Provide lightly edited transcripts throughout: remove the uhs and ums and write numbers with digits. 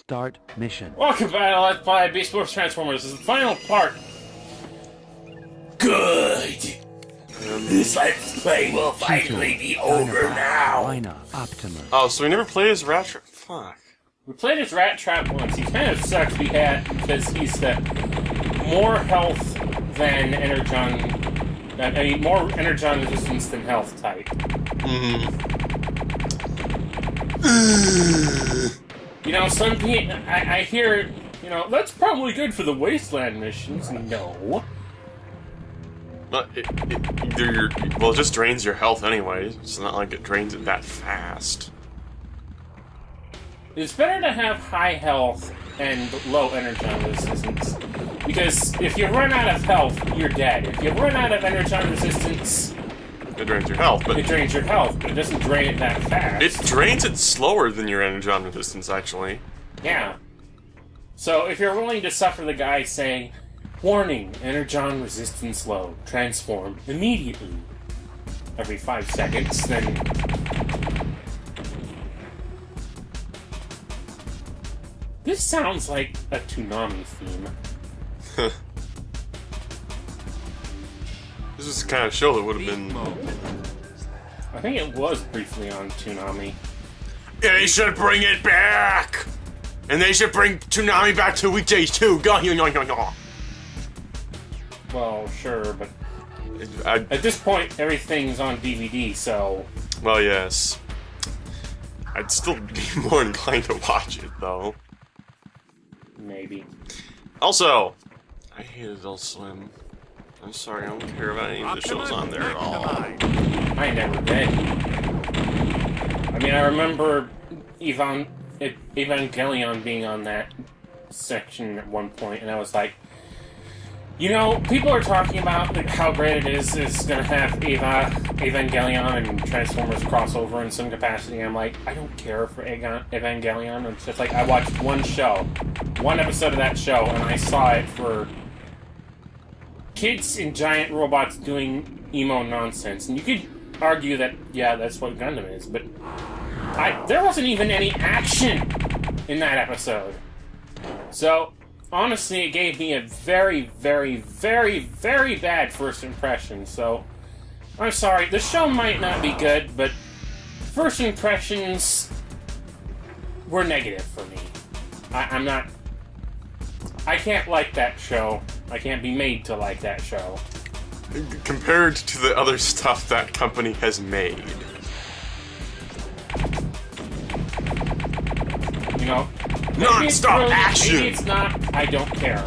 Start mission. Welcome back to Let's Play Beast Wars Transformers. This is the final part. Good! This Let's Play will finally be over now. Liner, Optimus. Oh, so we never played as Rat Trap. Fuck. We played as Rat Trap once. He kind of sucks because he's the more health than Energon. I mean, more Energon resistance than health type. You know, some people, I hear, you know, that's probably good for the Wasteland missions. No. Well, it just drains your health anyway. It's not like it drains it that fast. It's better to have high health and low Energon resistance. Because if you run out of health, you're dead. If you run out of Energon resistance... It drains your health, but... It drains your health, but it doesn't drain it that fast. It drains it slower than your Energon resistance, actually. Yeah. So if you're willing to suffer the guy saying, warning, Energon resistance low, transform immediately, every 5 seconds, then... This sounds like a Toonami theme. This is the kind of show that would have been... I think it was briefly on Toonami. They should bring it back! And they should bring Toonami back to weekdays too! Well, sure, but... I, At this point, everything's on DVD, so... well, yes. I'd still be more inclined to watch it, though. Maybe. Also, I hate Adult Swim. I'm sorry, I don't care about any of the shows on there at all. I never did. I mean, I remember Evangelion being on that section at one point, and I was like, you know, people are talking about how great it is going to have Evangelion and Transformers crossover in some capacity. I'm like, I don't care for Evangelion. It's just like, I watched one episode of that show, and I saw it for kids and giant robots doing emo nonsense. And you could argue that, yeah, that's what Gundam is, but there wasn't even any action in that episode. So... honestly, it gave me a very, very, very, very bad first impression, so... I'm sorry, the show might not be good, but... first impressions... were negative for me. I'm not... I can't like that show. I can't be made to like that show. Compared to the other stuff that company has made. You know... Non-stop action! Maybe it's not, I don't care.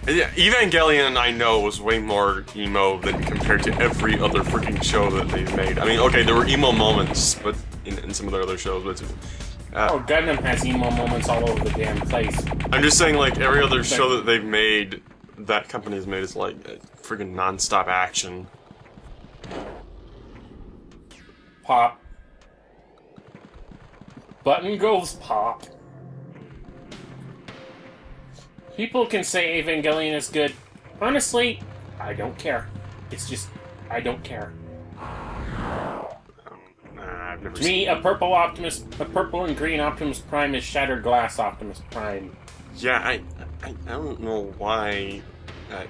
Yeah, Evangelion, I know, was way more emo than compared to every other freaking show that they've made. I mean, okay, there were emo moments, but in some of their other shows, but... oh, Gundam has emo moments all over the damn place. I'm just saying, like, every other show that they've made, that company has made, is like, freaking non-stop action. Pop. Button goes pop. People can say Evangelion is good. Honestly, I don't care. It's just, I don't care. I've never To me, a purple and green Optimus Prime is Shattered Glass Optimus Prime. Yeah, I don't know why... how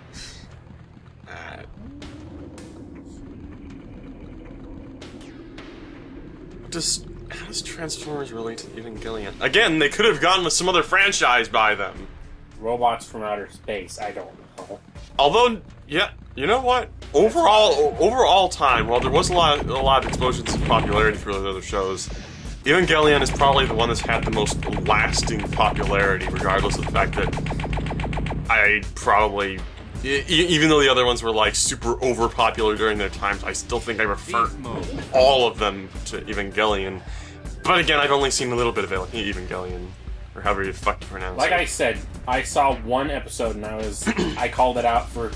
does Transformers relate to Evangelion? Again, they could have gone with some other franchise by them. Robots from outer space, I don't know. Although, yeah, you know what? Overall time, while there was a lot of explosions of popularity for the other shows, Evangelion is probably the one that's had the most lasting popularity, regardless of the fact that I probably... even though the other ones were, like, super overpopular during their times, I still think I prefer all of them to Evangelion. But again, I've only seen a little bit of Evangelion. Or however you fucking pronounce it. Like I said, I saw one episode and I called it out for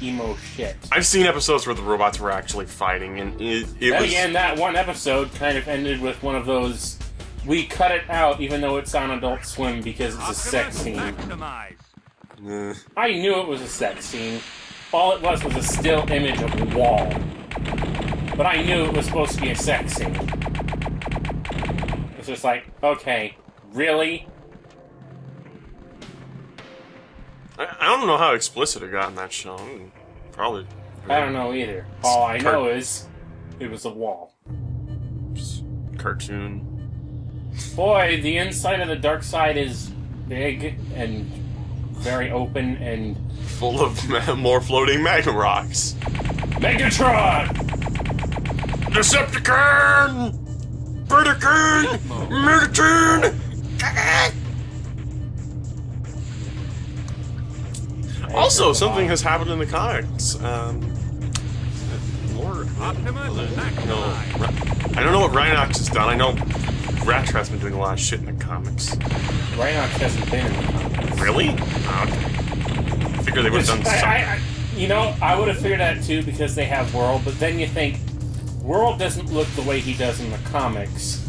emo shit. I've seen episodes where the robots were actually fighting, and it was... Again, that one episode kind of ended with one of those, we cut it out even though it's on Adult Swim because it's a sex scene. I knew it was a sex scene. All it was a still image of the wall. But I knew it was supposed to be a sex scene. It's just like, okay, really? I don't know how explicit it got in that show. Probably. I don't know either. All I know is it was a wall. Just cartoon. Boy, the inside of the dark side is big and very open and full of more floating magma rocks. Megatron! Decepticon! Predacon! Megatron! Also, something has happened in the comics. I don't know what Rhinox has done. I know Rat Trap's been doing a lot of shit in the comics. Rhinox hasn't been in the comics. Really? Oh, okay. I figured they would have done something. I would have figured that too because they have World, but then you think, World doesn't look the way he does in the comics.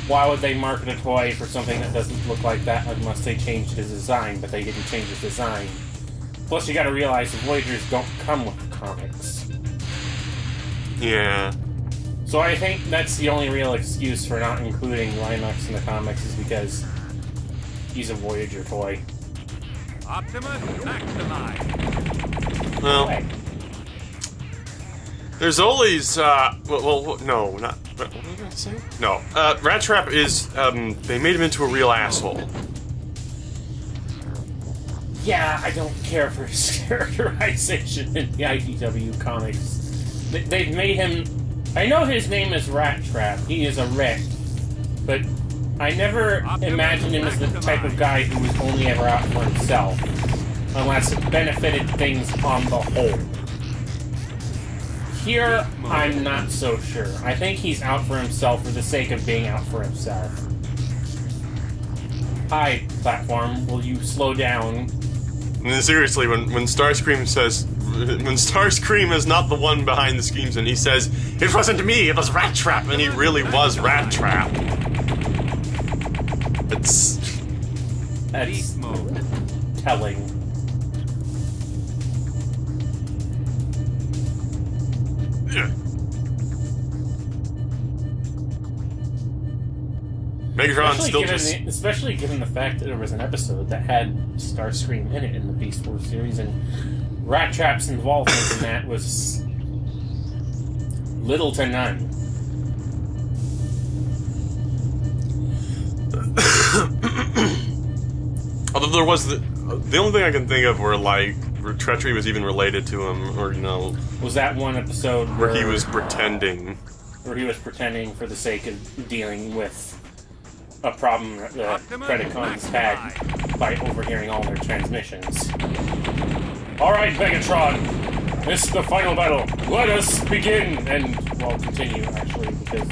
Why would they market a toy for something that doesn't look like that unless they changed his design, but they didn't change his design? Plus, you gotta realize the Voyagers don't come with the comics. Yeah. So I think that's the only real excuse for not including Rhinox in the comics is because he's a Voyager toy. Optimus, maximize. Well, Hey. there's always, no, not, what was I going to say? No, Rat Trap is, they made him into a real asshole. Yeah, I don't care for his characterization in the IDW comics. They've made him... I know his name is Rat Trap. He is a rat. But I never imagined him as the type of guy who was only ever out for himself. Unless it benefited things on the whole. Here, I'm not so sure. I think he's out for himself for the sake of being out for himself. Hi, platform. Will you slow down? And seriously, when Starscream says, when Starscream is not the one behind the schemes, and he says, "It wasn't me, it was Rat Trap," and he really was Rat Trap. That's telling. Yeah. Megatron still especially given the fact that there was an episode that had Starscream in it in the Beast Wars series, and Rat Trap's involvement in that was little to none. Although there was the only thing I can think of where treachery was even related to him, or was that one episode where he was pretending, for the sake of dealing with a problem that the Predacons had by overhearing all their transmissions. Alright, Megatron! This is the final battle. Let us begin! And, well, continue, actually, because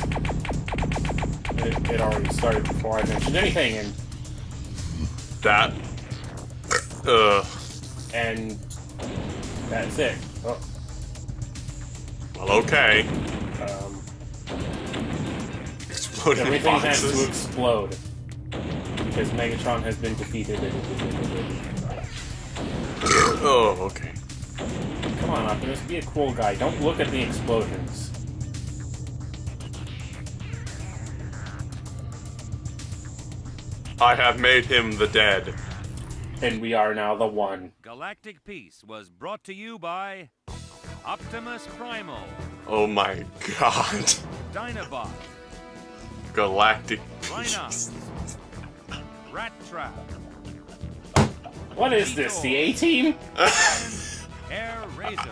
it already started before I mentioned anything, and... That... And... that's it. Oh. Well, okay. Exploding Everything boxes. has to explode. Because Megatron has been defeated. Oh, okay. Come on, Optimus, be a cool guy. Don't look at the explosions. I have made him the dead. And we are now the one. Galactic Peace was brought to you by Optimus Primal, Oh my god. Dinobot, Galactic Rhinox, Rat Trap, What is this, the A-Team? and Air Razor.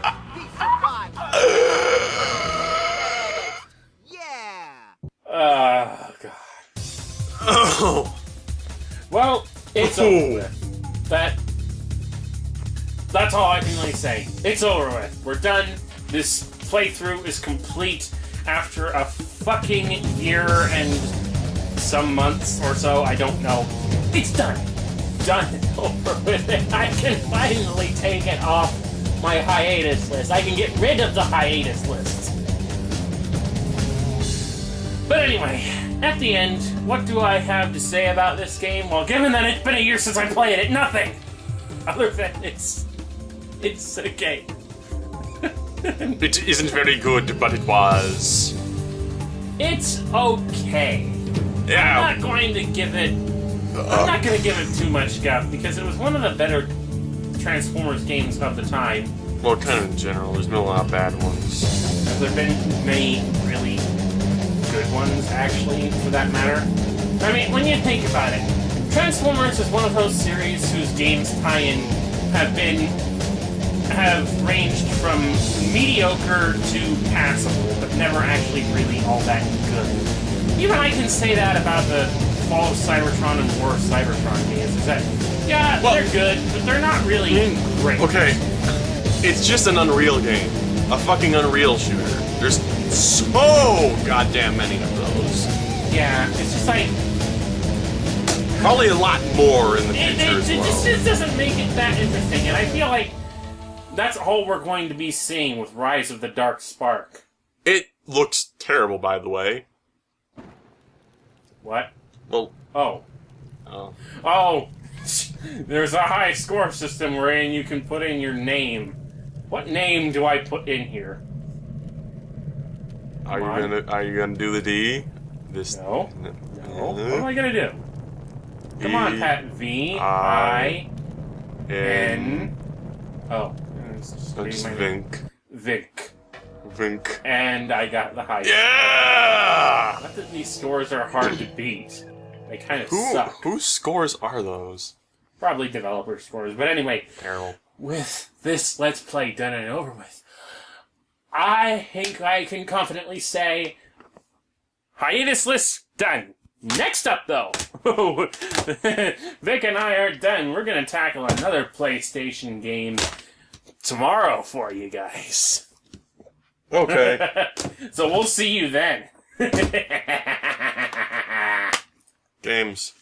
Yeah! Oh, God. Oh. Well, it's over with. That's all I can really say. It's over with. We're done. This playthrough is complete after a fucking year and some months or so. I don't know. It's done. Done. Over with it. I can finally take it off my hiatus list. I can get rid of the hiatus list. But anyway, at the end, what do I have to say about this game? Well, given that it's been a year since I played it, nothing! Other than it's a game. It isn't very good, but it was. It's okay. Yeah. I'm not going to give it too much guff because it was one of the better Transformers games of the time. Well, kind of in general. There's been a lot of bad ones. Have there been many really good ones, actually, for that matter? I mean, when you think about it, Transformers is one of those series whose games tie-in have ranged from mediocre to passable, but never actually really all that good. Even I can say that about the Fall of Cybertron and War of Cybertron games, is that, yeah, Well, they're good, but they're not really great. Okay, it's just an Unreal game. A fucking Unreal shooter. There's so goddamn many of those. Yeah, it's just like... Probably a lot more in the future as well. It just doesn't make it that interesting, and I feel like that's all we're going to be seeing with Rise of the Dark Spark. It looks terrible, by the way. What? Well... Oh. Oh. Oh! There's a high score system wherein you can put in your name. What name do I put in here? Are you gonna do the D? No. No. What am I gonna do? Come on, Pat. V-I-N... Oh. It's just That's my name. Vink. Vink. And I got the high Yeah! score. Not that these scores are hard to beat. They kind of suck. Whose scores are those? Probably developer scores. But anyway, Terrible. with this Let's Play done and over with, I think I can confidently say, hiatus list done. Next up, though, Vic and I are done. We're going to tackle another PlayStation game tomorrow for you guys. Okay. So we'll see you then. Games.